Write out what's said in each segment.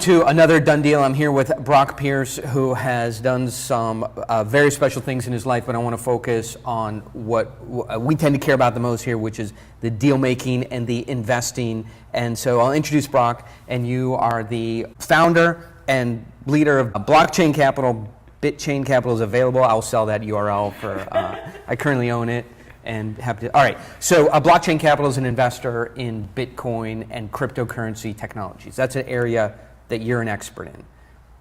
To another done deal. I'm here with Brock Pierce, who has done some very special things in his life, but I want to focus on what we tend to care about the most here, which is the deal making and the investing. And so I'll introduce Brock, and you are the founder and leader of Blockchain Capital. BitChain Capital is available. I'll sell that URL for, I currently own it. And happy to. All right, so Blockchain Capital is an investor in Bitcoin and cryptocurrency technologies. That's an area that you're an expert in.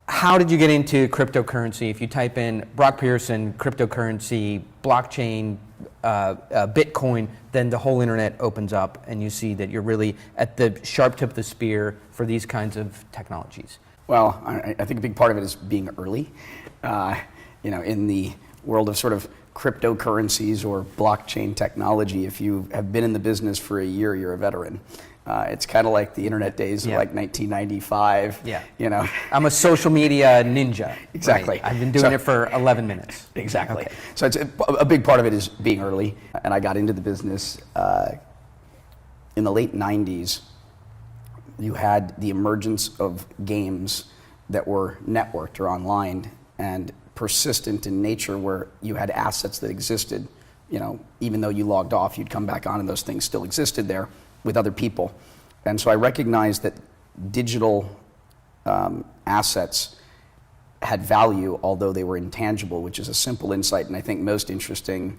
How did you get into cryptocurrency? If you type in Brock Pearson, cryptocurrency, blockchain, Bitcoin, then the whole internet opens up and you see that you're really at the sharp tip of the spear for these kinds of technologies. Well, I think a big part of it is being early. In the world of sort of cryptocurrencies or blockchain technology, if you have been in the business for a year, you're a veteran. It's kind of like the internet days of like 1995. Yeah. I'm a social media ninja. Exactly. Right? I've been doing it for 11 minutes. Exactly. Okay. So it's a big part of it is being early. And I got into the business in the late 90s. You had the emergence of games that were networked or online and persistent in nature, where you had assets that existed. Even though you logged off, you'd come back on and those things still existed there with other people. And so I recognized that digital assets had value, although they were intangible, which is a simple insight. And I think most interesting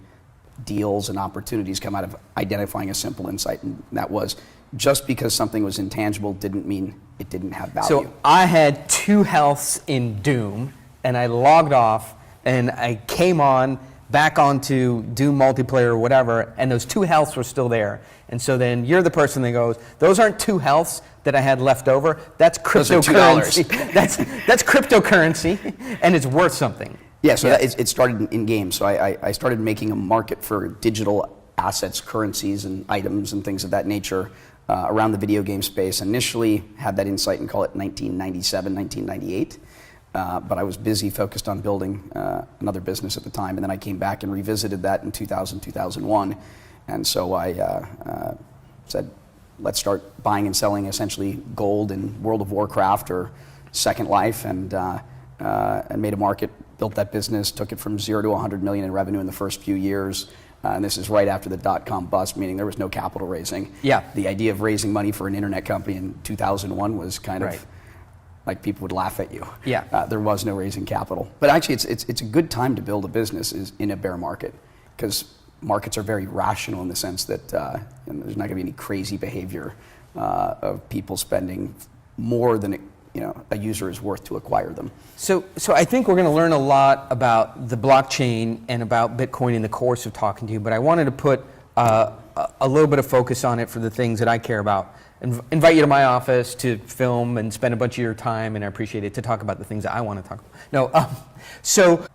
deals and opportunities come out of identifying a simple insight. And that was, just because something was intangible didn't mean it didn't have value. So I had 2 healths in Doom, and I logged off, and I came on back onto Doom multiplayer or whatever, and those 2 healths were still there. And so then you're the person that goes, those aren't 2 healths that I had left over. That's cryptocurrency. that's cryptocurrency, and it's worth something. Yeah, so it started in games. So I started making a market for digital assets, currencies, and items and things of that nature around the video game space. Initially had that insight and call it 1997, 1998. But I was busy, focused on building another business at the time. And then I came back and revisited that in 2000, 2001. And so I said, let's start buying and selling essentially gold in World of Warcraft or Second Life, and made a market, built that business, took it from 0 to 100 million in revenue in the first few years. And this is right after the dot-com bust, meaning there was no capital raising. Yeah. The idea of raising money for an internet company in 2001 was kind of like people would laugh at you. Yeah. There was no raising capital. But actually, it's a good time to build a business is in a bear market, because markets are very rational in the sense that there's not going to be any crazy behavior of people spending more than a user is worth to acquire them. So I think we're going to learn a lot about the blockchain and about Bitcoin in the course of talking to you, but I wanted to put a little bit of focus on it for the things that I care about. Invite you to my office to film and spend a bunch of your time, and I appreciate it, to talk about the things that I want to talk about. So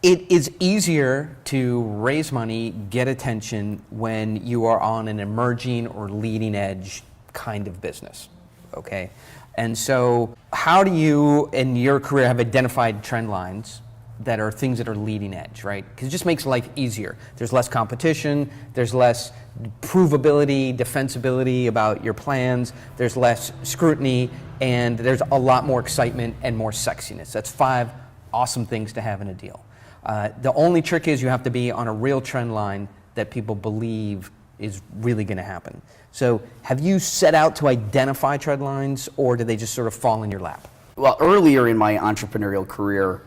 it is easier to raise money, get attention, when you are on an emerging or leading edge kind of business, okay? And so how do you, in your career, have identified trend lines that are things that are leading edge, right? Because it just makes life easier. There's less competition, there's less provability, defensibility about your plans, there's less scrutiny, and there's a lot more excitement and more sexiness. That's 5 awesome things to have in a deal. The only trick is you have to be on a real trend line that people believe is really going to happen. So have you set out to identify trend lines, or do they just sort of fall in your lap? Well, earlier in my entrepreneurial career,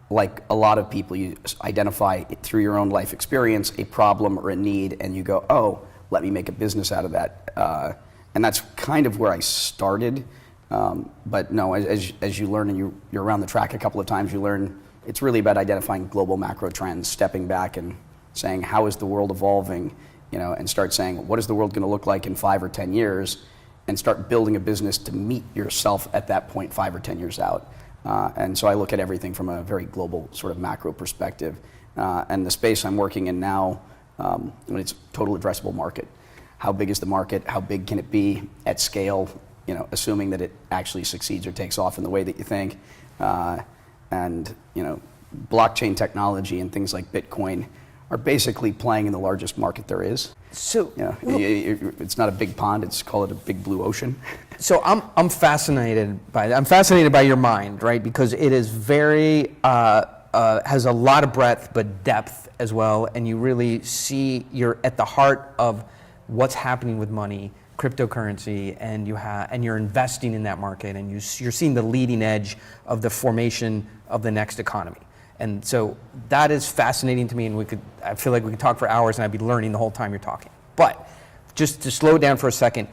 like a lot of people, you identify through your own life experience a problem or a need, and you go, oh, let me make a business out of that. And that's kind of where I started. But no, as you learn and you're around the track a couple of times, you learn it's really about identifying global macro trends, stepping back and saying, how is the world evolving? And start saying, what is the world going to look like in 5 or 10 years? And start building a business to meet yourself at that point 5 or 10 years out. And so I look at everything from a very global sort of macro perspective. And the space I'm working in now, it's total addressable market. How big is the market? How big can it be at scale? Assuming that it actually succeeds or takes off in the way that you think. And blockchain technology and things like Bitcoin are basically playing in the largest market there is. So it's not a big pond, it's call it a big blue ocean. So I'm fascinated by your mind, right? Because it is very has a lot of breadth but depth as well, and you really see you're at the heart of what's happening with money, cryptocurrency, and you're investing in that market, and you're seeing the leading edge of the formation of the next economy. And so that is fascinating to me, and I feel like we could talk for hours, and I'd be learning the whole time you're talking. But just to slow down for a second,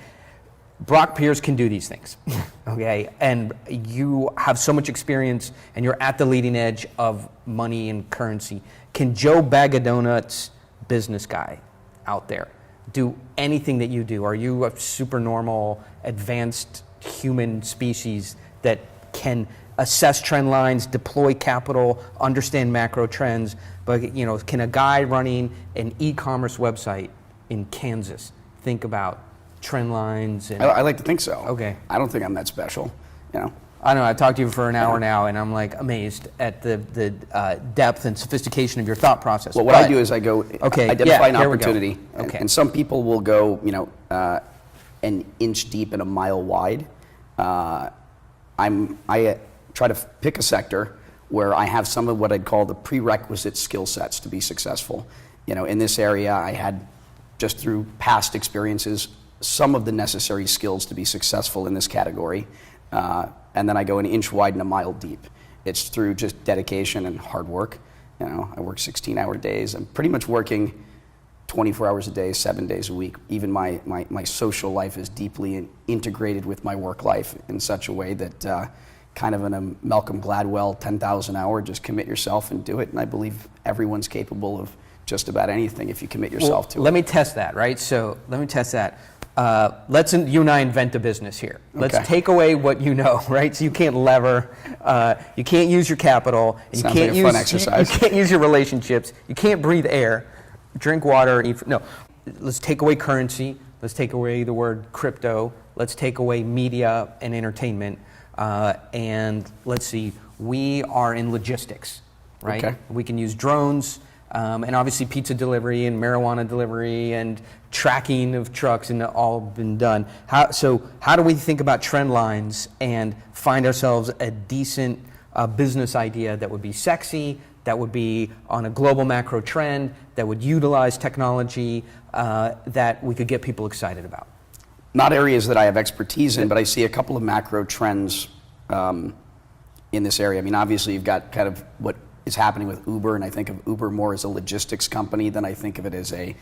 Brock Pierce can do these things, okay? And you have so much experience, and you're at the leading edge of money and currency. Can Joe Bag of Donuts business guy out there do anything that you do? Are you a super normal, advanced human species that can assess trend lines, deploy capital, understand macro trends? But can a guy running an e-commerce website in Kansas think about trend lines? And I like to think so. Okay. I don't think I'm that special. I don't know. I talked to you for an hour now, and I'm like amazed at the depth and sophistication of your thought process. Well, what I do is I go identify an opportunity, and some people will go, an inch deep and a mile wide. I try to pick a sector where I have some of what I'd call the prerequisite skill sets to be successful. In this area, I had, just through past experiences, some of the necessary skills to be successful in this category. And then I go an inch wide and a mile deep. It's through just dedication and hard work. I work 16-hour days. I'm pretty much working 24 hours a day, 7 days a week. Even my social life is deeply integrated with my work life in such a way that kind of in a Malcolm Gladwell 10,000 hour, just commit yourself and do it. And I believe everyone's capable of just about anything if you commit yourself to it. Let me test that, right? So let me test that. You and I invent a business here. Let's take away what you know, right? So you can't lever, you can't use your capital, and Sounds like a fun exercise. You can't use your relationships, you can't breathe air, drink water, no. Let's take away currency, let's take away the word crypto, let's take away media and entertainment, and let's see, we are in logistics, right? Okay. We can use drones, and obviously pizza delivery and marijuana delivery and tracking of trucks and all been done. So how do we think about trend lines and find ourselves a decent business idea that would be sexy, that would be on a global macro trend, that would utilize technology, that we could get people excited about? Not areas that I have expertise in, but I see a couple of macro trends in this area. I mean, obviously you've got kind of what is happening with Uber, and I think of Uber more as a logistics company than I think of it as a,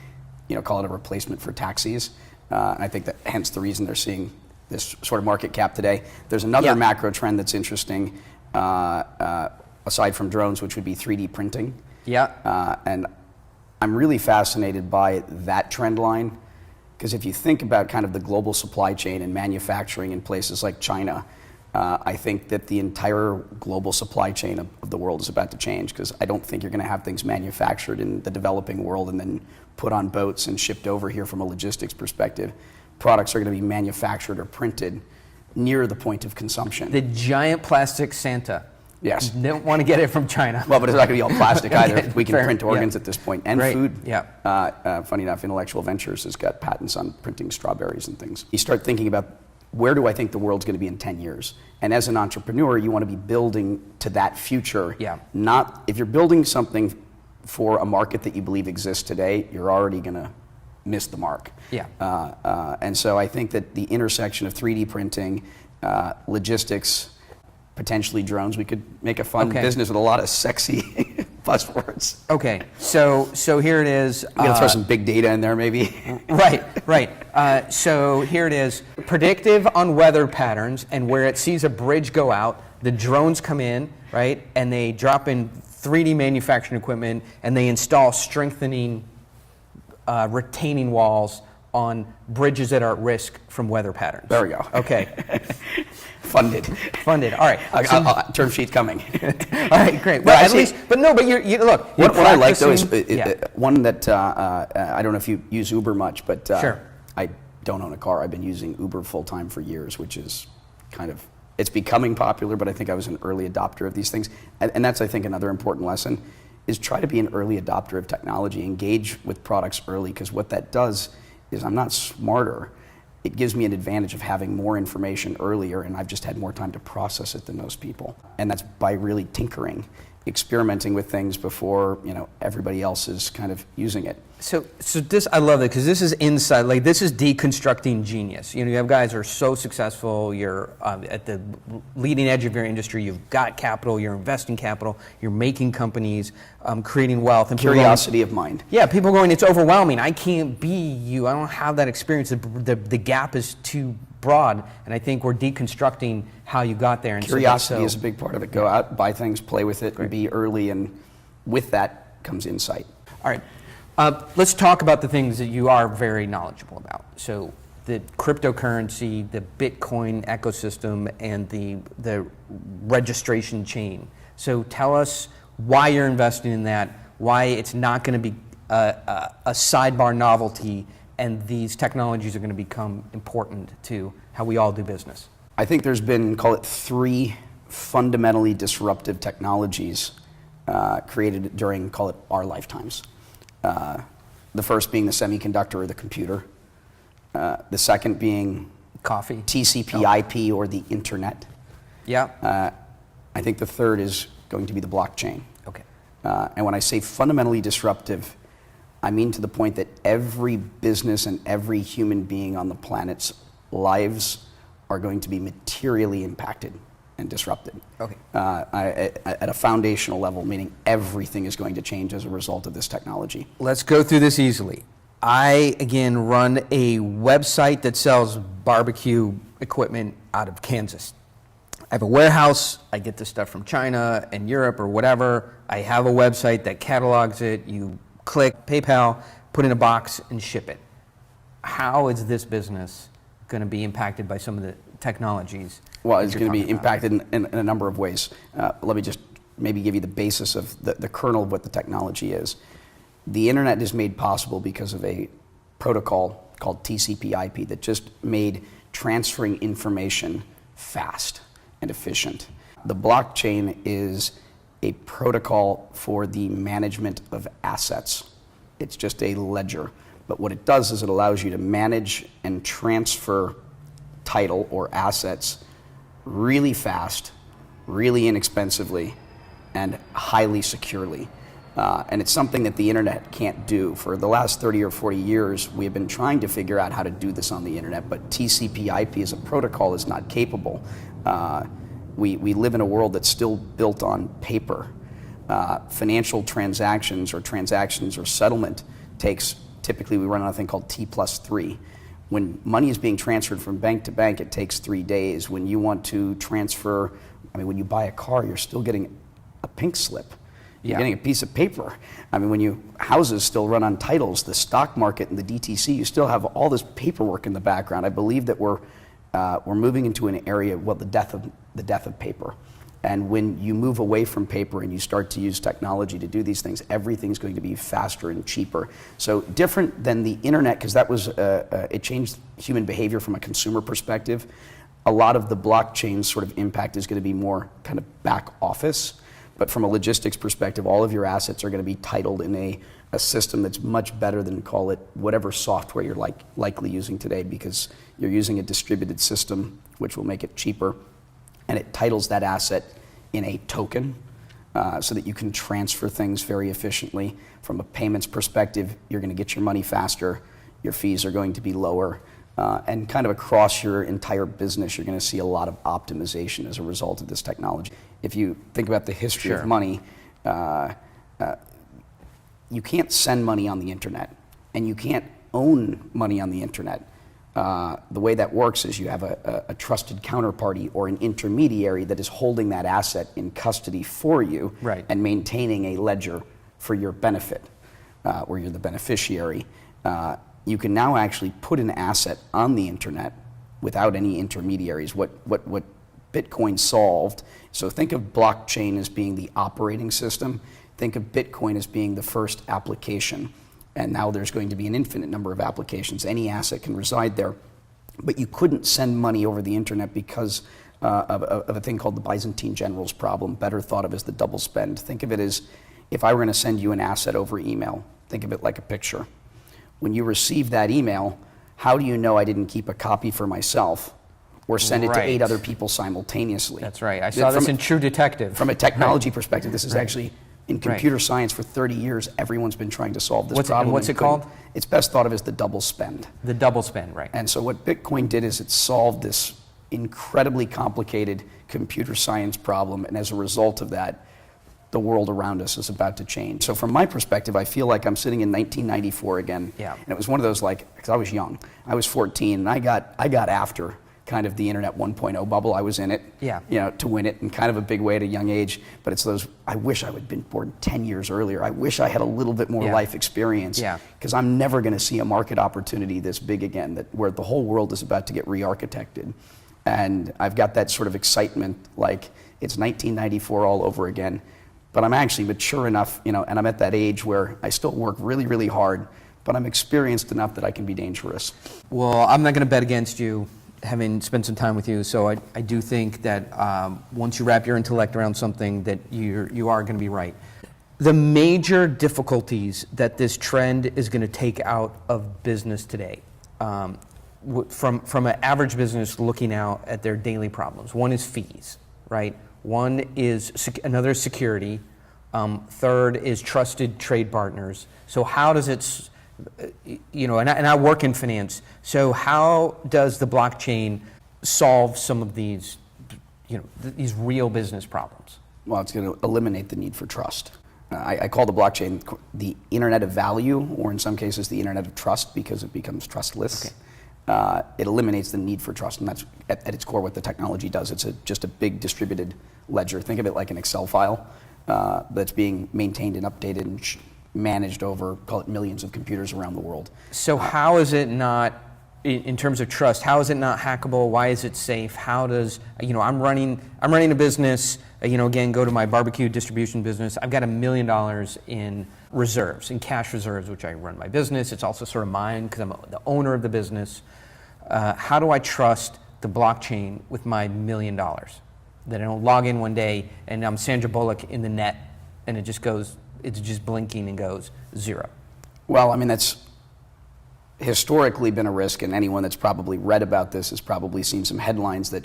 call it a replacement for taxis. And I think that hence the reason they're seeing this sort of market cap today. There's another macro trend that's interesting, aside from drones, which would be 3D printing. Yeah. And I'm really fascinated by that trend line, because if you think about kind of the global supply chain and manufacturing in places like China, I think that the entire global supply chain of the world is about to change, because I don't think you're going to have things manufactured in the developing world and then put on boats and shipped over here from a logistics perspective. Products are going to be manufactured or printed near the point of consumption. The giant plastic Santa. Yes. You don't want to get it from China. Well, but it's not going to be all plastic either. We can print organs at this point, and food. Yeah. Funny enough, Intellectual Ventures has got patents on printing strawberries and things. You start thinking about, where do I think the world's going to be in 10 years? And as an entrepreneur, you want to be building to that future. Yeah. Not, if you're building something for a market that you believe exists today, you're already going to miss the mark. Yeah. And so I think that the intersection of 3D printing, logistics, potentially drones, we could make a fun business with a lot of sexy buzzwords. Okay, so here it is. We're going to throw some big data in there, maybe. Right. So here it is. Predictive on weather patterns, and where it sees a bridge go out, the drones come in, right, and they drop in 3D manufacturing equipment, and they install strengthening, retaining walls on bridges that are at risk from weather patterns. There we go. Okay. Funded. All right. Term sheet coming. All right, great. Well, at least, but you look. What I like though is one that I don't know if you use Uber much, but sure. I don't own a car. I've been using Uber full time for years, which is kind of, it's becoming popular, but I think I was an early adopter of these things. And that's, I think, another important lesson is try to be an early adopter of technology, engage with products early, because what that does is I'm not smarter. it gives me an advantage of having more information earlier, and I've just had more time to process it than most people. And that's by really tinkering, experimenting with things before everybody else is kind of using it. So this, I love it, because this is inside, like this is deconstructing genius. You have guys who are so successful, you're at the leading edge of your industry, you've got capital, you're investing capital, you're making companies, creating wealth. And Curiosity of mind. Yeah, people going, it's overwhelming, I can't be you, I don't have that experience, the gap is too broad, and I think we're deconstructing how you got there. And Curiosity is a big part of it. Go out, buy things, play with it, and be early, and with that comes insight. All right. Let's talk about the things that you are very knowledgeable about. So the cryptocurrency, the Bitcoin ecosystem, and the registration chain. So tell us why you're investing in that, why it's not going to be a sidebar novelty, and these technologies are going to become important to how we all do business. I think there's been, call it, 3 fundamentally disruptive technologies created during, call it, our lifetimes. The first being the semiconductor or the computer. The second being Coffee. TCP/IP or the internet. Yeah. I think the third is going to be the blockchain. Okay. And when I say fundamentally disruptive, I mean to the point that every business and every human being on the planet's lives are going to be materially impacted and disrupted. Okay. At a foundational level, meaning everything is going to change as a result of this technology. Let's go through this easily. I, again, run a website that sells barbecue equipment out of Kansas. I have a warehouse. I get this stuff from China and Europe or whatever. I have a website that catalogs it. You click PayPal, put in a box, and ship it. How is this business going to be impacted by some of the technologies? Well, it's going to be impacted in a number of ways. Let me just maybe give you the basis of the kernel of what the technology is. The internet is made possible because of a protocol called TCP/IP that just made transferring information fast and efficient. The blockchain is a protocol for the management of assets. It's just a ledger. But what it does is it allows you to manage and transfer title or assets really fast, really inexpensively, and highly securely. And it's something that the internet can't do. For the last 30 or 40 years, we have been trying to figure out how to do this on the internet, but TCP/IP as a protocol is not capable. We live in a world that's still built on paper. Financial transactions or settlement takes, typically we run on a thing called T+3. When money is being transferred from bank to bank, it takes 3 days. When you want to transfer, when you buy a car, you're still getting a pink slip. You're getting a piece of paper. When houses still run on titles, the stock market and the DTC, you still have all this paperwork in the background. I believe that we're moving into an area, the death of paper. And when you move away from paper and you start to use technology to do these things, everything's going to be faster and cheaper. So different than the internet, because that was it changed human behavior from a consumer perspective. A lot of the blockchain sort of impact is going to be more kind of back office. But from a logistics perspective, all of your assets are going to be titled in a system that's much better than, call it, whatever software you're likely using today, because you're using a distributed system, which will make it cheaper. And it titles that asset in a token so that you can transfer things very efficiently. From a payments perspective, you're going to get your money faster, your fees are going to be lower, and kind of across your entire business, you're going to see a lot of optimization as a result of this technology. If you think about the history of money, you can't send money on the internet, and you can't own money on the internet. The way that works is you have a trusted counterparty or an intermediary that is holding that asset in custody for you, right, and maintaining a ledger for your benefit, where you're the beneficiary. You can now actually put an asset on the internet without any intermediaries. What Bitcoin solved, so think of blockchain as being the operating system, think of Bitcoin as being the first application. And now there's going to be an infinite number of applications. Any asset can reside there. But you couldn't send money over the internet because of a thing called the Byzantine generals problem, better thought of as the double spend. Think of it as if I were going to send you an asset over email, think of it like a picture. When you receive that email, how do you know I didn't keep a copy for myself or send it to 8 Right. other people simultaneously? That's right. I saw this in True Detective. From a technology perspective, this is actually, in computer science for 30 years, everyone's been trying to solve this problem. What's and it called? It's best thought of as the double spend. The double spend, right. And so what Bitcoin did is it solved this incredibly complicated computer science problem, and as a result of that, the world around us is about to change. So from my perspective, I feel like I'm sitting in 1994 again. Yeah. And it was one of those, like, because I was young. I was 14, and I got after kind of the internet 1.0 bubble. I was in it, Yeah. to win it in kind of a big way at a young age. But it's those, I wish I would have been born 10 years earlier. I wish I had a little bit more Yeah. life experience. Yeah. Because I'm never going to see a market opportunity this big again, where the whole world is about to get re-architected. And I've got that sort of excitement, like it's 1994 all over again. But I'm actually mature enough, and I'm at that age where I still work really, really hard, but I'm experienced enough that I can be dangerous. Well, I'm not going to bet against you, having spent some time with you. So I do think that once you wrap your intellect around something, that you are going to be right. The major difficulties that this trend is going to take out of business today, from an average business looking out at their daily problems. One is fees, right? One is another security. Third is trusted trade partners. So how does it, and I work in finance. So how does the blockchain solve some of these, these real business problems? Well, it's going to eliminate the need for trust. I call the blockchain the internet of value, or in some cases the internet of trust, because it becomes trustless. Okay. It eliminates the need for trust, and that's at its core what the technology does. It's just a big distributed ledger. Think of it like an Excel file that's being maintained and updated and managed over, call it, millions of computers around the world. So how is it not, in terms of trust, how is it not hackable? Why is it safe? How does, I'm running a business, again, go to my barbecue distribution business. I've got $1 million in reserves, in cash reserves, which I run my business. It's also sort of mine because I'm the owner of the business. How do I trust the blockchain with my $1 million? That I don't log in one day and I'm Sandra Bullock in the net and it's just blinking and goes zero. Well, that's historically been a risk, and anyone that's probably read about this has probably seen some headlines that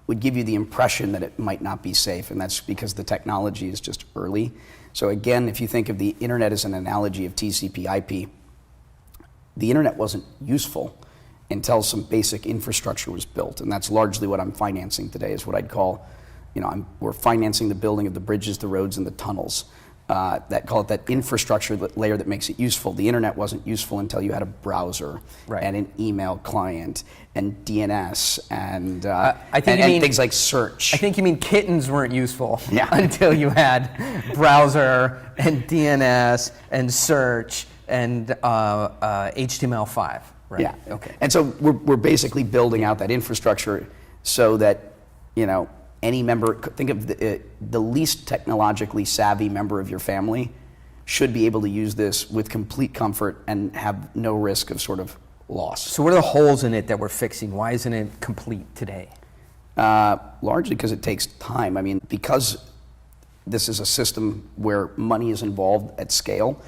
would give you the impression that it might not be safe, and that's because the technology is just early. So again, if you think of the internet as an analogy of TCP/IP, the internet wasn't useful until some basic infrastructure was built, and that's largely what I'm financing today, is what I'd call, we're financing the building of the bridges, the roads, and the tunnels. That infrastructure layer that makes it useful. The internet wasn't useful until you had a browser, right, and an email client and DNS and things like search. I think you mean kittens weren't useful Yeah. until you had browser and DNS and search and HTML5. Right. Yeah. Okay. And so we're basically building out that infrastructure so that any member, think of the least technologically savvy member of your family should be able to use this with complete comfort and have no risk of sort of loss. So what are the holes in it that we're fixing? Why isn't it complete today? Largely because it takes time. Because this is a system where money is involved at scale,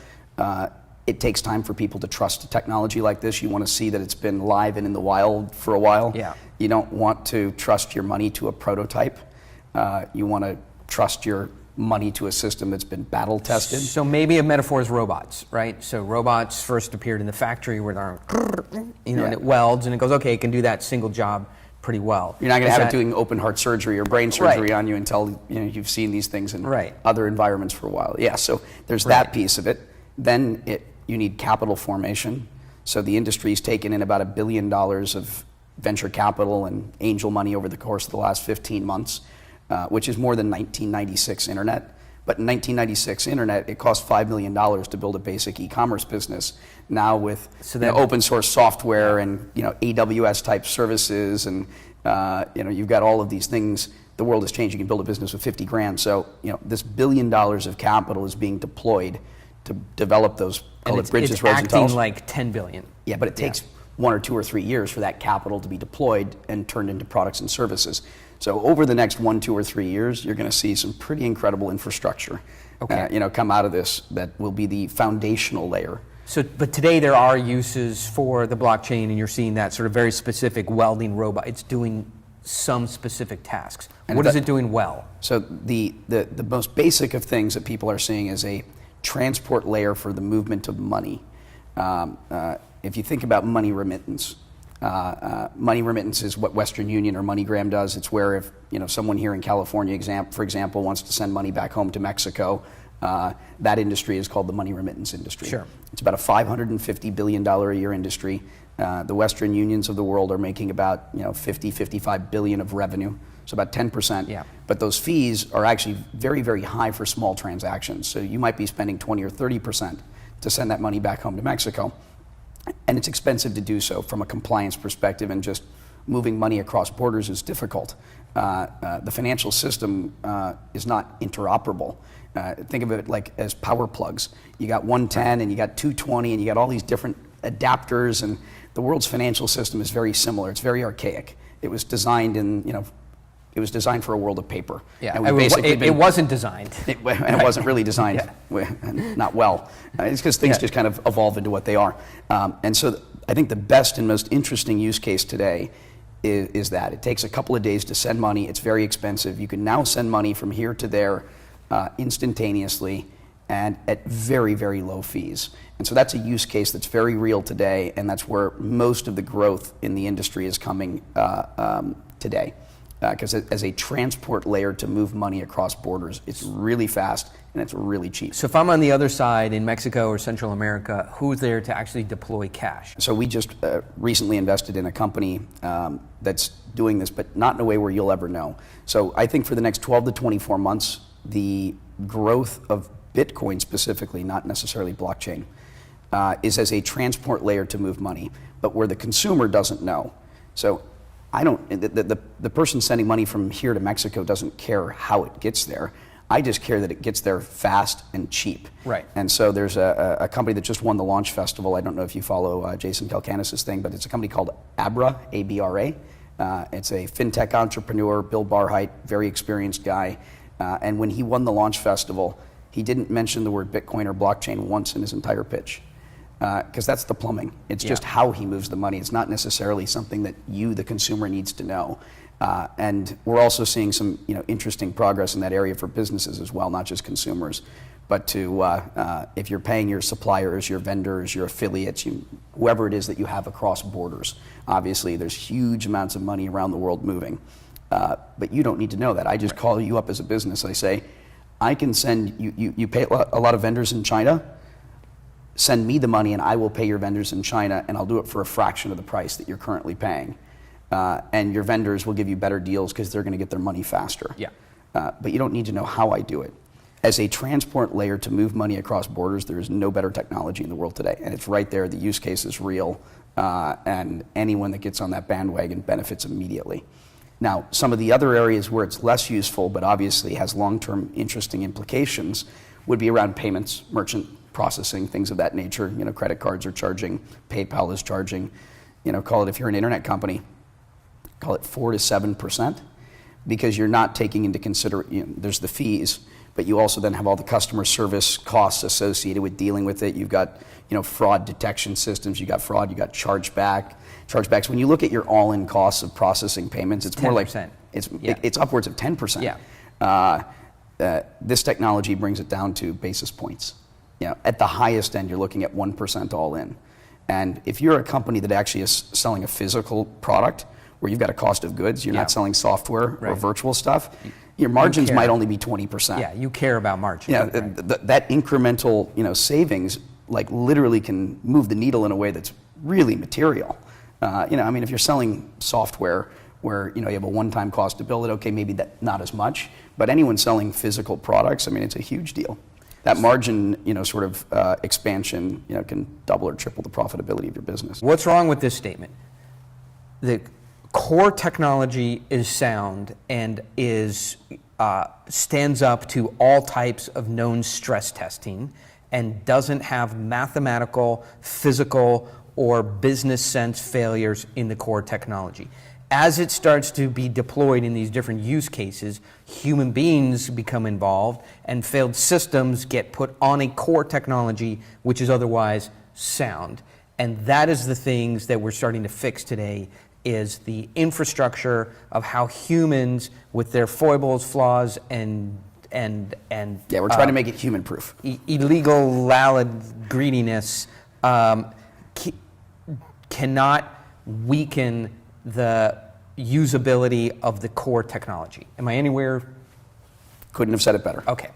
it takes time for people to trust a technology like this. You want to see that it's been live and in the wild for a while. Yeah. You don't want to trust your money to a prototype. You want to trust your money to a system that's been battle tested. So maybe a metaphor is robots, right? So robots first appeared in the factory where they're, and it welds and it goes, okay, it can do that single job pretty well. You're not going to have it doing open heart surgery or brain surgery Right. on you until you've seen these things in Right. other environments for a while. Yeah, so there's Right. that piece of it. Then you need capital formation. So the industry's taken in about $1 billion of venture capital and angel money over the course of the last 15 months, which is more than 1996 internet. But in 1996 internet, it cost $5 million to build a basic e-commerce business. Now with open source software and AWS type services and you've got all of these things, the world has changed. You can build a business with 50 grand. So this $1 billion of capital is being deployed to develop those bridges, roads, and tunnels. Acting like 10 billion. Yeah, but it takes 1 or 2 or 3 years for that capital to be deployed and turned into products and services. So over the next 1, 2, or 3 years, you're going to see some pretty incredible infrastructure, come out of this that will be the foundational layer So, but today there are uses for the blockchain, and you're seeing that sort of very specific welding robot. It's doing some specific tasks. And What is that- it doing well? So the most basic of things that people are seeing is a transport layer for the movement of money. If you think about money remittance, money remittance is what Western Union or MoneyGram does. It's where if someone here in California, for example, wants to send money back home to Mexico, that industry is called the money remittance industry. Sure. It's about a $550 billion a year industry. The Western Unions of the world are making about 55 billion of revenue, so about 10%. Yeah. But those fees are actually very, very high for small transactions. So you might be spending 20 or 30% to send that money back home to Mexico. And it's expensive to do so from a compliance perspective, and just moving money across borders is difficult. The financial system is not interoperable. Think of it like as power plugs. You got 110 and you got 220 and you got all these different adapters, and the world's financial system is very similar. It's very archaic. It was designed it was designed for a world of paper. Yeah, And we've basically it wasn't designed. it wasn't really designed, not well. It's because things just kind of evolve into what they are. And so I think the best and most interesting use case today is that it takes a couple of days to send money. It's very expensive. You can now send money from here to there instantaneously and at very, very low fees. And so that's a use case that's very real today, and that's where most of the growth in the industry is coming today. Because as a transport layer to move money across borders, it's really fast and it's really cheap. So if I'm on the other side in Mexico or Central America, who's there to actually deploy cash? So we just recently invested in a company that's doing this, but not in a way where you'll ever know. So I think for the next 12 to 24 months, the growth of Bitcoin specifically, not necessarily blockchain, is as a transport layer to move money, but where the consumer doesn't know. So the person sending money from here to Mexico doesn't care how it gets there. I just care that it gets there fast and cheap. Right. And so there's a company that just won the Launch Festival. I don't know if you follow Jason Calacanis' thing, but it's a company called Abra, A-B-R-A. It's a fintech entrepreneur, Bill Barheit, very experienced guy. And when he won the Launch Festival, he didn't mention the word Bitcoin or blockchain once in his entire pitch. Because that's the plumbing. It's just how he moves the money. It's not necessarily something that you, the consumer, needs to know. And we're also seeing some interesting progress in that area for businesses as well, not just consumers. But if you're paying your suppliers, your vendors, your affiliates, whoever it is that you have across borders, obviously there's huge amounts of money around the world moving. But you don't need to know that. I just call you up as a business. I say, I can send you pay a lot of vendors in China. Send me the money and I will pay your vendors in China, and I'll do it for a fraction of the price that you're currently paying. And your vendors will give you better deals because they're going to get their money faster. Yeah. But you don't need to know how I do it. As a transport layer to move money across borders, there is no better technology in the world today. And it's right there. The use case is real. And anyone that gets on that bandwagon benefits immediately. Now, some of the other areas where it's less useful, but obviously has long-term interesting implications, would be around payments, merchant processing, things of that nature. Credit cards are charging, PayPal is charging, call it, if you're an internet company, call it 4 to 7%, because you're not taking into consideration, there's the fees, but you also then have all the customer service costs associated with dealing with it. You've got, fraud detection systems, you got fraud, you got chargebacks. When you look at your all-in costs of processing payments, it's more like, 10%. it's upwards of 10%. Yeah. This technology brings it down to basis points. At the highest end, you're looking at 1% all in. And if you're a company that actually is selling a physical product where you've got a cost of goods, you're not selling software or virtual stuff, your margins might only be 20%. Yeah, you care about margin. That incremental savings literally can move the needle in a way that's really material. If you're selling software where you have a one-time cost to build it, okay, maybe that not as much. But anyone selling physical products, it's a huge deal. That margin, expansion, can double or triple the profitability of your business. What's wrong with this statement? The core technology is sound and stands up to all types of known stress testing and doesn't have mathematical, physical, or business sense failures in the core technology. As it starts to be deployed in these different use cases, human beings become involved and failed systems get put on a core technology which is otherwise sound. And that is the things that we're starting to fix today, is the infrastructure of how humans, with their foibles, flaws, and Yeah, we're trying to make it human-proof. illegal, loud greediness cannot weaken the usability of the core technology. Am I anywhere? Couldn't have said it better. Okay.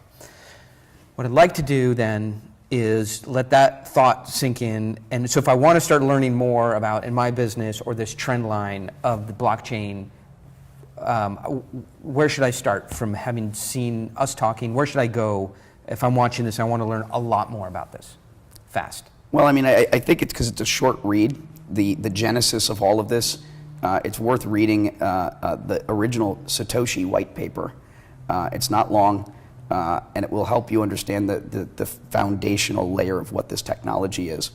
What I'd like to do then is let that thought sink in. And so if I want to start learning more about, in my business, or this trend line of the blockchain, where should I start from having seen us talking? Where should I go if I'm watching this and I want to learn a lot more about this fast? Well, I mean, I think it's because it's a short read, the genesis of all of this. It's worth reading the original Satoshi white paper. It's not long, and it will help you understand the foundational layer of what this technology is.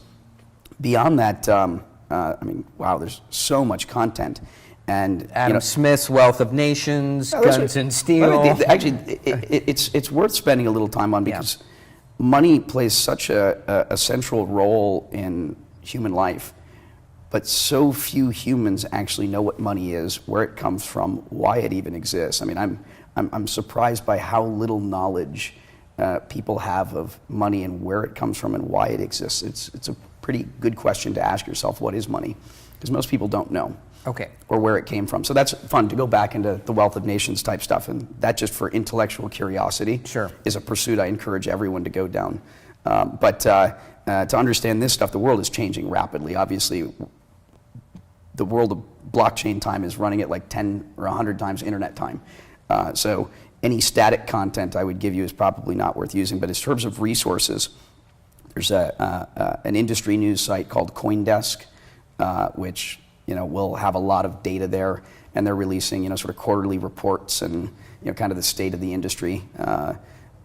Beyond that, I mean, wow, there's so much content. And Adam Smith's Wealth of Nations, Guns and Steel. Actually, it's worth spending a little time on, because money plays such a central role in human life, but so few humans actually know what money is, where it comes from, why it even exists. I mean, I'm surprised by how little knowledge people have of money and where it comes from and why it exists. It's a pretty good question to ask yourself, what is money? Because most people don't know. Okay. Or where it came from. So that's fun to go back into the Wealth of Nations type stuff, and that, just for intellectual curiosity, is a pursuit I encourage everyone to go down. But to understand this stuff, the world is changing rapidly. Obviously, the world of blockchain time is running at like 10 or 100 times internet time. So any static content I would give you is probably not worth using. But in terms of resources, there's an industry news site called CoinDesk, which will have a lot of data there, and they're releasing sort of quarterly reports and kind of the state of the industry.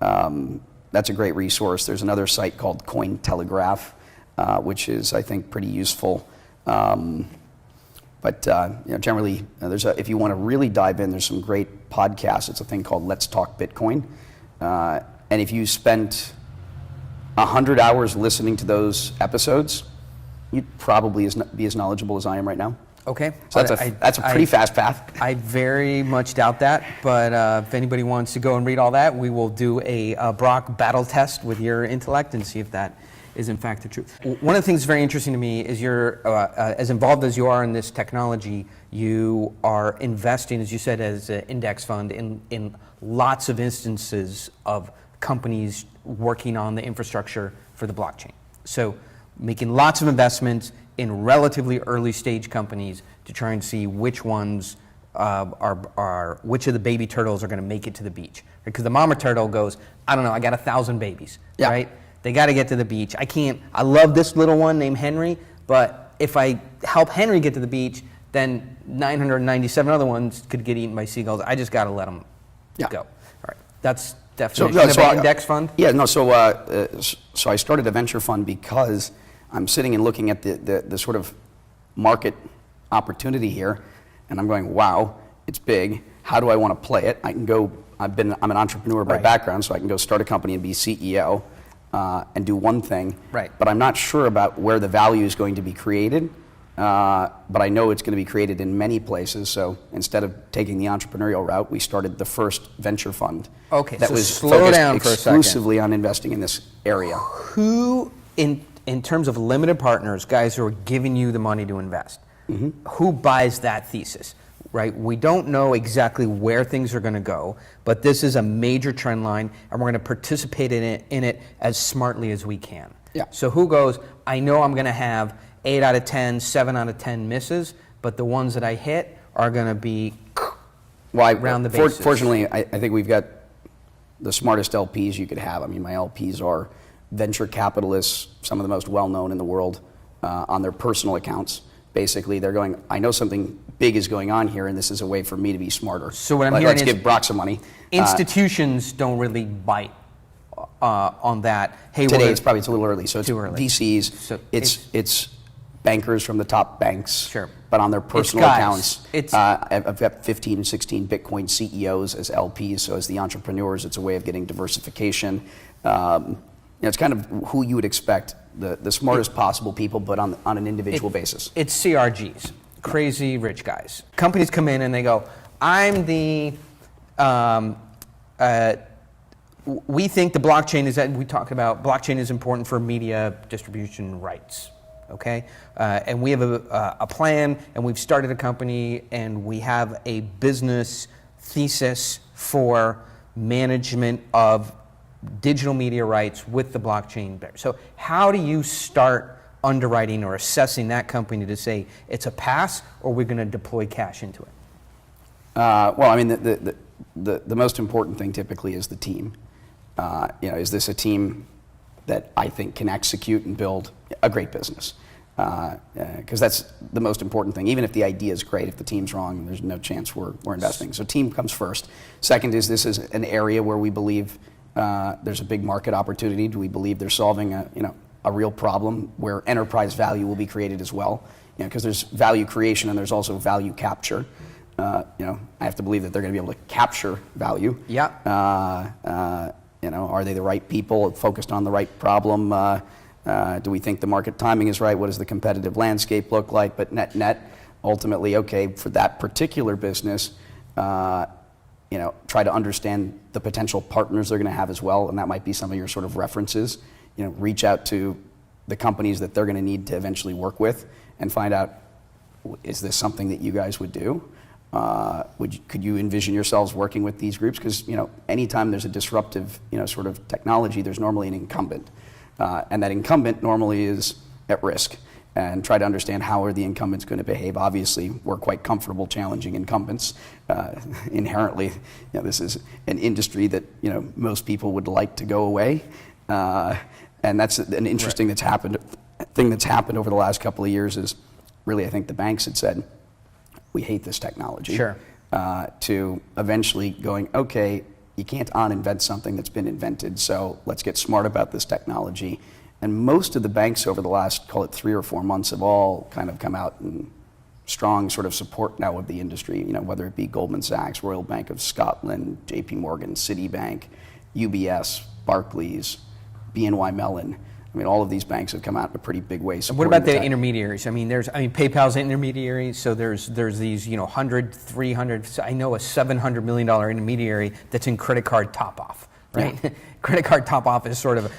That's a great resource. There's another site called Cointelegraph, which is, I think, pretty useful. But generally, if you want to really dive in, there's some great podcasts. It's a thing called Let's Talk Bitcoin, and if you spent 100 hours listening to those episodes, you'd probably be as knowledgeable as I am right now. Okay. So that's a pretty fast path. I very much doubt that, but if anybody wants to go and read all that, we will do a Brock battle test with your intellect and see if that is in fact the truth. One of the things that's very interesting to me is you're, as involved as you are in this technology, you are investing, as you said, as an index fund in lots of instances of companies working on the infrastructure for the blockchain. So making lots of investments in relatively early stage companies to try and see which ones which of the baby turtles are going to make it to the beach. Because the mama turtle goes, I don't know, I got 1,000 babies, right? They got to get to the beach. I love this little one named Henry, but if I help Henry get to the beach, then 997 other ones could get eaten by seagulls. I just got to let them go. All right, that's definitely an index fund? Yeah, no, so I started a venture fund because I'm sitting and looking at the sort of market opportunity here, and I'm going, wow, it's big. How do I want to play it? I'm an entrepreneur by background, so I can go start a company and be CEO and do one thing. Right. But I'm not sure about where the value is going to be created. But I know it's going to be created in many places. So instead of taking the entrepreneurial route, we started the first venture fund. Okay, that so was slow focused down for a second. exclusively on investing in this area. Who, in terms of limited partners, guys who are giving you the money to invest, who buys that thesis? Right? We don't know exactly where things are going to go, but this is a major trend line, and we're going to participate in it as smartly as we can. Yeah. So who goes, I know I'm going to have 8 out of 10, 7 out of 10 misses, but the ones that I hit are going to be round the bases. Fortunately, I think we've got the smartest LPs you could have. I mean, my LPs are venture capitalists, some of the most well-known in the world, on their personal accounts. Basically, they're going, I know something big is going on here, and this is a way for me to be smarter. So what I'm hearing let's is give Brock some money. Institutions don't really bite on that. Hey, today it's a little early. So it's too early. VCs. So it's bankers from the top banks. Sure. But on their personal accounts, It's I've got 15 or 16 Bitcoin CEOs as LPs. So as the entrepreneurs, it's a way of getting diversification. It's kind of who you would expect the smartest possible people, but on an individual basis. It's CRGs, crazy rich guys. Companies come in and they go, I'm the, we think the blockchain is that we talk about blockchain is important for media distribution rights. Okay, and we have a plan, and we've started a company, and we have a business thesis for management of digital media rights with the blockchain. So how do you start underwriting or assessing that company to say it's a pass, or we're going to deploy cash into it? Well, I mean, the most important thing typically is the team. Is this a team that I think can execute and build a great business? Because that's the most important thing. Even if the idea is great, if the team's wrong, there's no chance we're investing. So team comes first. Second is this is an area where we believe there's a big market opportunity. Do we believe they're solving a real problem where enterprise value will be created as well? Because there's value creation and there's also value capture. I have to believe that they're going to be able to capture value. Yeah. Are they the right people focused on the right problem? Do we think the market timing is right? What does the competitive landscape look like? But net, ultimately, okay, for that particular business, try to understand the potential partners they're going to have as well, and that might be some of your sort of references. Reach out to the companies that they're going to need to eventually work with and find out, is this something that you guys would do? Could you envision yourselves working with these groups? Because anytime there's a disruptive sort of technology, there's normally an incumbent, and that incumbent normally is at risk. And try to understand how are the incumbents going to behave. Obviously, we're quite comfortable challenging incumbents. Inherently, this is an industry that most people would like to go away, and that's an interesting thing that's happened over the last couple of years. Is really, I think the banks had said, we hate this technology. Sure. To eventually going, okay, you can't uninvent something that's been invented, so let's get smart about this technology. And most of the banks over the last, call it 3 or 4 months, have all kind of come out in strong sort of support now of the industry, whether it be Goldman Sachs, Royal Bank of Scotland, JP Morgan, Citibank, UBS, Barclays, BNY Mellon. I mean, all of these banks have come out in a pretty big way. What about the intermediaries? I mean, PayPal's an intermediary, so there's these 100, 300, I know a $700 million intermediary that's in credit card top-off, right? Yeah. Credit card top-off is sort of,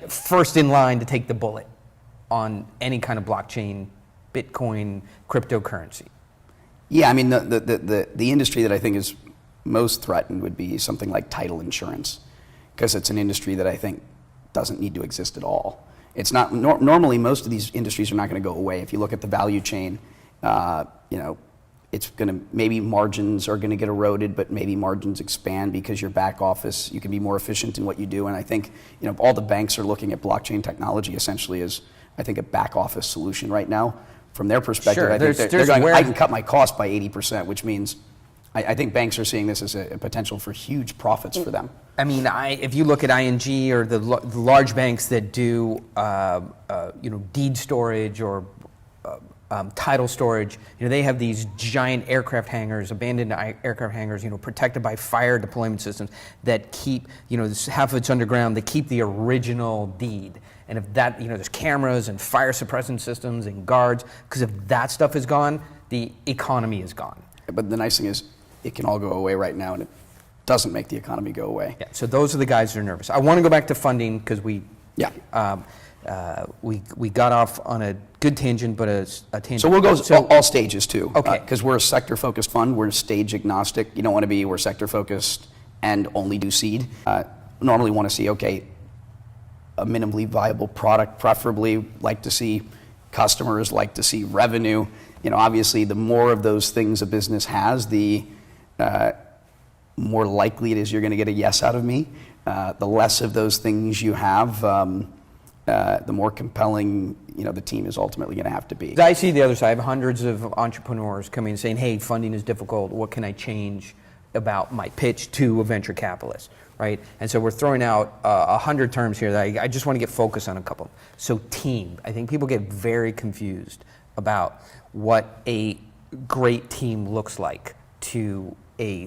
first in line to take the bullet on any kind of blockchain, Bitcoin, cryptocurrency. Yeah, I mean, the industry that I think is most threatened would be something like title insurance, because it's an industry that I think doesn't need to exist at all. It's not, normally most of these industries are not going to go away. If you look at the value chain, it's going to, maybe margins are going to get eroded, but maybe margins expand because your back office, you can be more efficient in what you do. And I think, all the banks are looking at blockchain technology essentially as, I think, a back office solution right now. From their perspective, sure, I think they're going, I can cut my cost by 80%, which means I think banks are seeing this as a potential for huge profits for them. I mean, if you look at ING or the large banks that do, deed storage or title storage, they have these giant aircraft hangars, abandoned aircraft hangars, protected by fire deployment systems that keep, half of it's underground, that keep the original deed. And if that, there's cameras and fire suppression systems and guards, because if that stuff is gone, the economy is gone. But the nice thing is, it can all go away right now, and it doesn't make the economy go away. Yeah, so those are the guys that are nervous. I want to go back to funding because we got off on a good tangent, but a tangent. So we'll go all stages too. Okay. Because we're a sector-focused fund. We're stage agnostic. You don't want to be, we're sector-focused and only do seed. Normally want to see, okay, a minimally viable product, preferably like to see customers, like to see revenue. Obviously, the more of those things a business has, the more likely it is you're going to get a yes out of me. The less of those things you have, the more compelling the team is ultimately going to have to be. I see the other side. I have hundreds of entrepreneurs coming and saying, hey, funding is difficult. What can I change about my pitch to a venture capitalist, right? And so we're throwing out 100 terms here that I just want to get focused on a couple. So team. I think people get very confused about what a great team looks like to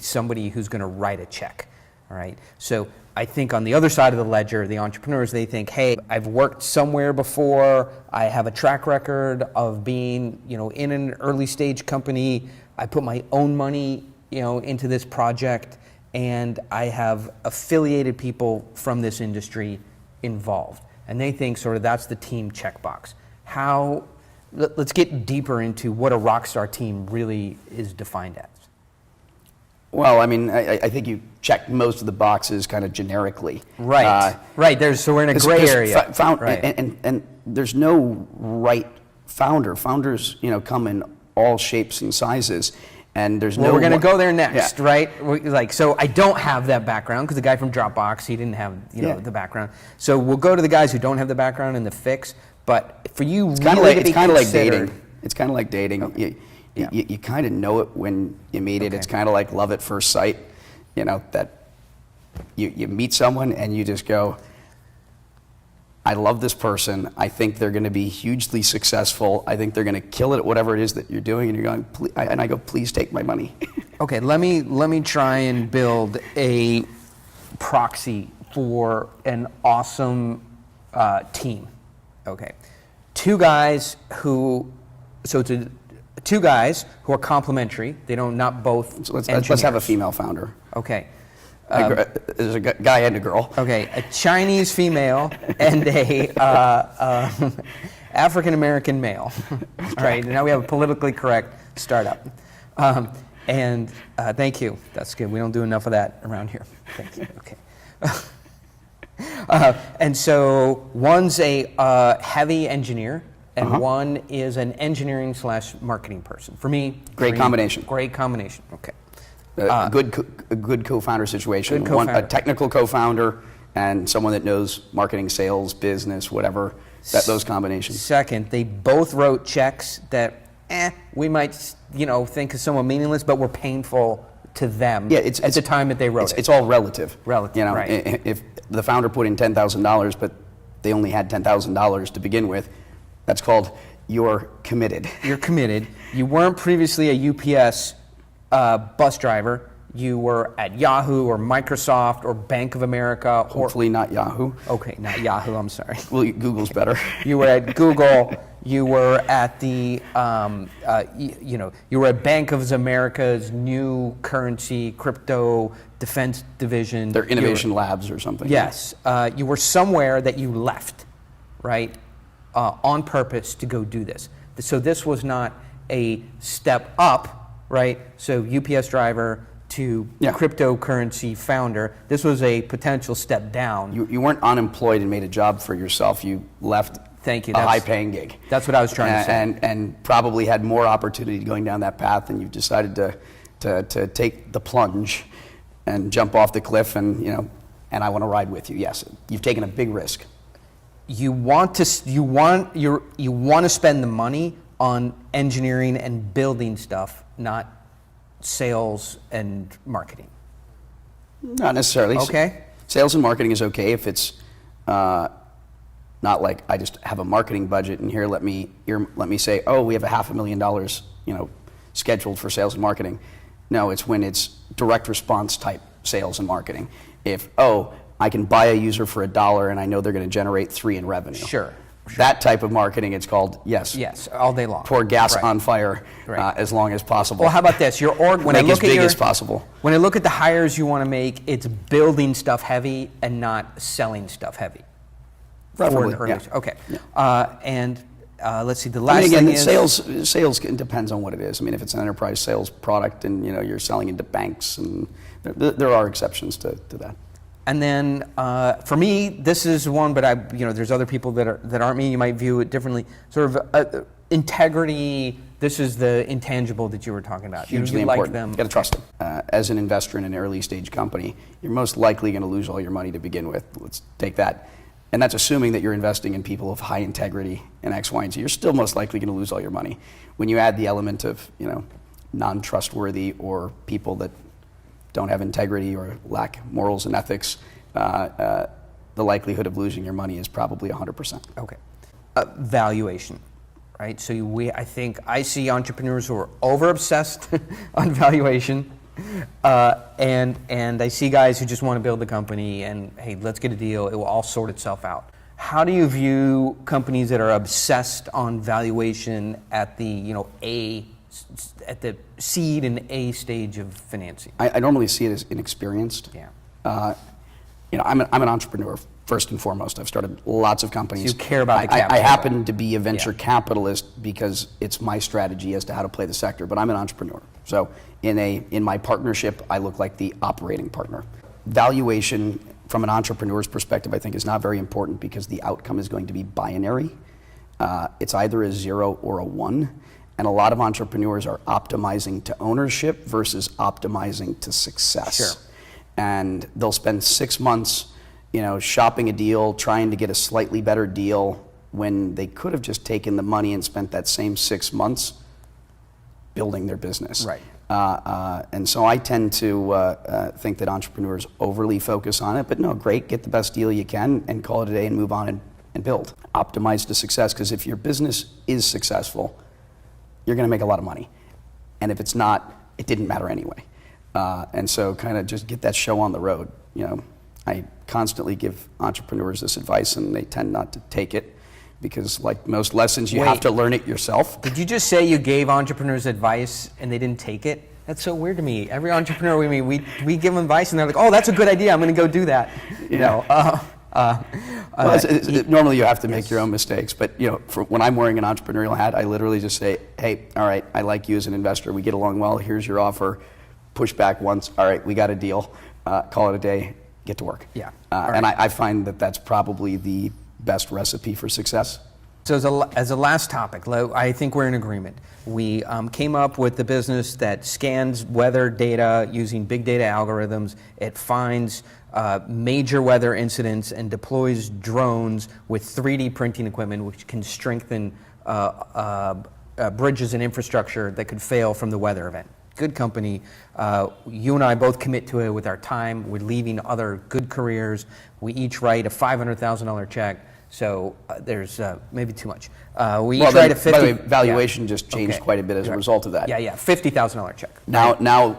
somebody who's going to write a check. All right. So I think on the other side of the ledger, the entrepreneurs, they think, hey, I've worked somewhere before. I have a track record of being, in an early stage company. I put my own money, into this project, and I have affiliated people from this industry involved. And they think sort of that's the team checkbox. Let's get deeper into what a rockstar team really is defined as. Well, I mean, I think you checked most of the boxes kind of generically. Right. Right. So we're in a gray area. Right. And there's no right founder. Founders, come in all shapes and sizes. And there's no. We're going to go there next, Yeah. right? So I don't have that background because the guy from Dropbox, he didn't have the background. So we'll go to the guys who don't have the background in the fix. But for you, it's really it's kind of like dating. It's kind of like dating. Okay. You kind of know it when you meet it. Okay. It's kind of like love at first sight. That you meet someone and you just go, I love this person. I think they're going to be hugely successful. I think they're going to kill it at whatever it is that you're doing. And you're going, and I go, please take my money. Okay, let me try and build a proxy for an awesome team. Okay, two guys who are complementary. They don't not both. So let's have a female founder. Okay. There's a guy and a girl. Okay, a Chinese female and a African American male. All right, now we have a politically correct startup. And thank you. That's good. We don't do enough of that around here. Thank you. Okay. And so one's a heavy engineer, and one is an engineering/marketing person. For me, Great combination. Great combination. Okay. A good co-founder situation. Good co-founder. A technical co-founder and someone that knows marketing, sales, business, whatever. Those combinations. Second, they both wrote checks that we might think of somewhat meaningless, but were painful to them at the time that they wrote it. It's all relative. Relative, right. If the founder put in $10,000, but they only had $10,000 to begin with, that's called you're committed. You're committed. You weren't previously a UPS bus driver. You were at Yahoo or Microsoft or Bank of America. Hopefully not Yahoo. Okay, not Yahoo, I'm sorry. Well, Google's better. You were at Google. You were at the, you were at Bank of America's new currency, crypto defense division. Their innovation labs or something. Yes. You were somewhere that you left, right, on purpose to go do this. So this was not a step up, right? So UPS driver to cryptocurrency founder. This was a potential step down. You weren't unemployed and made a job for yourself. You left Thank you. a high-paying gig. That's what I was trying to say. And probably had more opportunity going down that path, and you've decided to take the plunge and jump off the cliff, and I want to ride with you. Yes, you've taken a big risk. You want to spend the money on engineering and building stuff, not sales and marketing. Not necessarily. Okay. Sales and marketing is okay if it's not like I just have a marketing budget and here let me say, oh, we have $500,000, scheduled for sales and marketing. No, it's when it's direct response type sales and marketing. If I can buy a user for $1 and I know they're going to generate $3 in revenue. Sure. That type of marketing, it's called, Yes, all day long. pour gas on fire as long as possible. Well, how about this? Your org, when Make I look as big at as possible. When I look at the hires you want to make, it's building stuff heavy and not selling stuff heavy. Preferably, Okay. Yeah. And let's see. The last again, thing is sales depends on what it is. I mean, if it's an enterprise sales product and you're selling into banks, and there are exceptions to that. And then for me, this is one, but there's other people that aren't me. You might view it differently. Sort of integrity. This is the intangible that you were talking about. Hugely you important. Like them. You got to trust them. As an investor in an early stage company, you're most likely going to lose all your money to begin with. Let's take that. And that's assuming that you're investing in people of high integrity and X, Y, and Z. You're still most likely going to lose all your money. When you add the element of, non-trustworthy or people that don't have integrity or lack morals and ethics, the likelihood of losing your money is probably 100%. Okay. Valuation, right? So I think I see entrepreneurs who are over-obsessed on valuation, And I see guys who just want to build the company and, hey, let's get a deal. It will all sort itself out. How do you view companies that are obsessed on valuation at the, at the seed and A stage of financing? I normally see it as inexperienced. Yeah. I'm an entrepreneur first and foremost. I've started lots of companies. So you care about the cap I table. happen to be a venture capitalist because it's my strategy as to how to play the sector, but I'm an entrepreneur. So in my partnership, I look like the operating partner. Valuation from an entrepreneur's perspective, I think, is not very important because the outcome is going to be binary. It's either a 0 or a 1. And a lot of entrepreneurs are optimizing to ownership versus optimizing to success. Sure. And they'll spend 6 months, shopping a deal, trying to get a slightly better deal when they could have just taken the money and spent that same 6 months building their business. Right. And so I tend to think that entrepreneurs overly focus on it, but no, great, get the best deal you can and call it a day and move on and build. Optimize to success, because if your business is successful, you're going to make a lot of money. And if it's not, it didn't matter anyway. And so kind of just get that show on the road. I constantly give entrepreneurs this advice and they tend not to take it because, like most lessons, you have to learn it yourself. Did you just say you gave entrepreneurs advice and they didn't take it? That's so weird to me. Every entrepreneur we meet, we give them advice and they're like, oh, that's a good idea, I'm going to go do that. Normally you have to make your own mistakes, but when I'm wearing an entrepreneurial hat, I literally just say, hey, all right, I like you as an investor, we get along well, here's your offer, push back once, all right, we got a deal, call it a day, get to work. Yeah. And I find that that's probably the best recipe for success. So as a last topic, I think we're in agreement. We came up with the business that scans weather data using big data algorithms. It finds major weather incidents and deploys drones with 3D printing equipment, which can strengthen bridges and infrastructure that could fail from the weather event. Good company. You and I both commit to it with our time. We're leaving other good careers. We each write a $500,000 check. So there's maybe too much. We each write a 50. By the way, valuation just changed quite a bit as a result of that. Yeah, $50,000 check. Now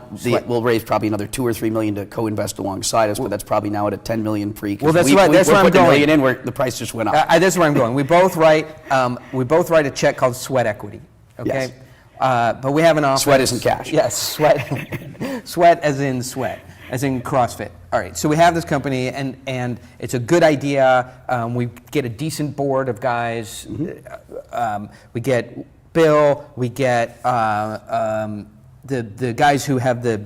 we'll raise probably another $2 or $3 million to co-invest alongside us, but that's probably now at a $10 million pre. Well, that's right. That's where I'm going. going. $1 million in, where the price just went up. That's where I'm going. We both write a check called sweat equity. Okay. Yes. But we have an office. Sweat isn't cash. Yes, sweat. Sweat as in sweat, as in CrossFit. All right, so we have this company, and it's a good idea. We get a decent board of guys. Mm-hmm. We get Bill. We get the guys who have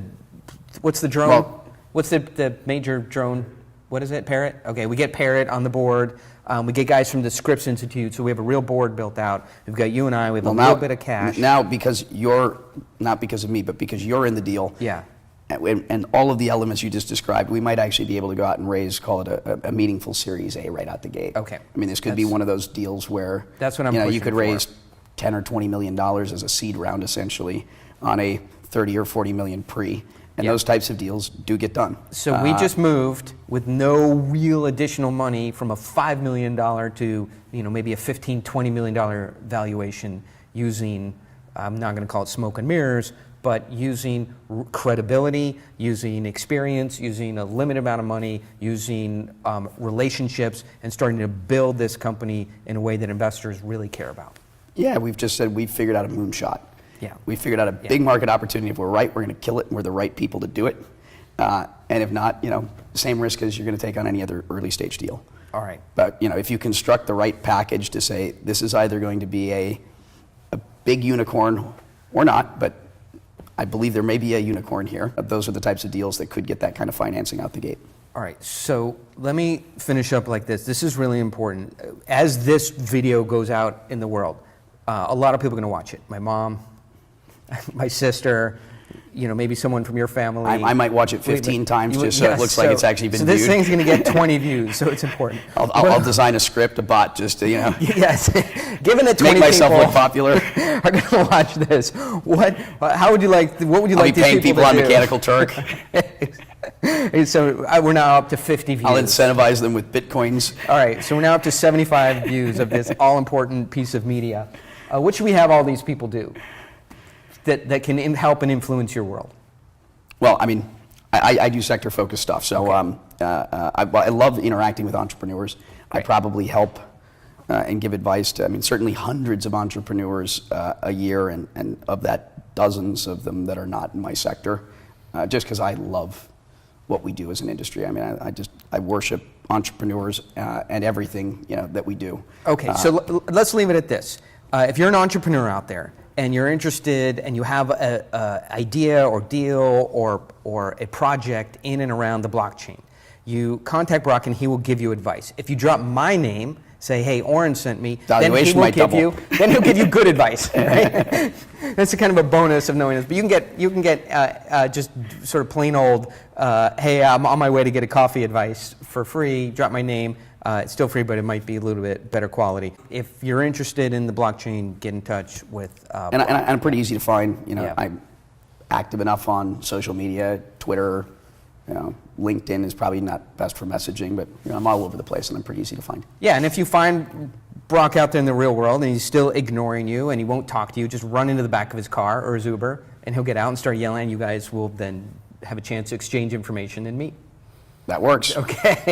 what's the drone? Well, what's the major drone? What is it? Parrot? Okay, we get Parrot on the board. We get guys from the Scripps Institute, so we have a real board built out. We've got you and I. We have a little bit of cash. Now, because you're, not because of me, but because you're in the deal, yeah, and all of the elements you just described, we might actually be able to go out and raise, call it a meaningful Series A right out the gate. Okay. I mean, this could be one of those deals where that's what I'm you pushing could for. raise $10 or $20 million as a seed round, essentially, on a 30 or 40 million pre. And those types of deals do get done. So we just moved with no real additional money from a $5 million to maybe a $15, $20 million valuation using, I'm not going to call it smoke and mirrors, but using credibility, using experience, using a limited amount of money, using relationships, and starting to build this company in a way that investors really care about. Yeah, we've just said we've figured out a moonshot. Yeah. We figured out a big market opportunity. If we're right, we're going to kill it, and we're the right people to do it. And if not, same risk as you're going to take on any other early stage deal. All right. But if you construct the right package to say this is either going to be a big unicorn or not, but I believe there may be a unicorn here. Those are the types of deals that could get that kind of financing out the gate. All right, so let me finish up like this. This is really important. As this video goes out in the world, a lot of people are going to watch it. My mom, my sister, maybe someone from your family. I might watch it 15 times just so it looks like it's actually been viewed. So this thing's going to get 20 views, so it's important. I'll design a script, a bot, just to, Yes, given that 20 make myself people look popular. are going to watch this, what would you like I'll be paying people on Mechanical Turk. So we're now up to 50 views. I'll incentivize them with Bitcoins. All right, so we're now up to 75 views of this all-important piece of media. What should we have all these people do that can help and influence your world? Well, I mean, I do sector-focused stuff, so I love interacting with entrepreneurs. I probably help and give advice to, I mean, certainly hundreds of entrepreneurs a year, and of that, dozens of them that are not in my sector, just because I love what we do as an industry. I mean, I worship entrepreneurs and everything that we do. Okay, so let's leave it at this. If you're an entrepreneur out there and you're interested and you have an idea or deal or a project in and around the blockchain, you contact Brock and he will give you advice. If you drop my name, say, hey, Oren sent me, then he'll give you good advice. Right? That's a kind of a bonus of knowing this. But you can get just sort of plain old, hey, I'm on my way to get a coffee advice for free. Drop my name. It's still free, but it might be a little bit better quality. If you're interested in the blockchain, get in touch with. And I'm pretty easy to find. Yeah. I'm active enough on social media, Twitter. LinkedIn is probably not best for messaging, but I'm all over the place and I'm pretty easy to find. Yeah, and if you find Brock out there in the real world and he's still ignoring you and he won't talk to you, just run into the back of his car or his Uber and he'll get out and start yelling, and you guys will then have a chance to exchange information and meet. That works. Okay.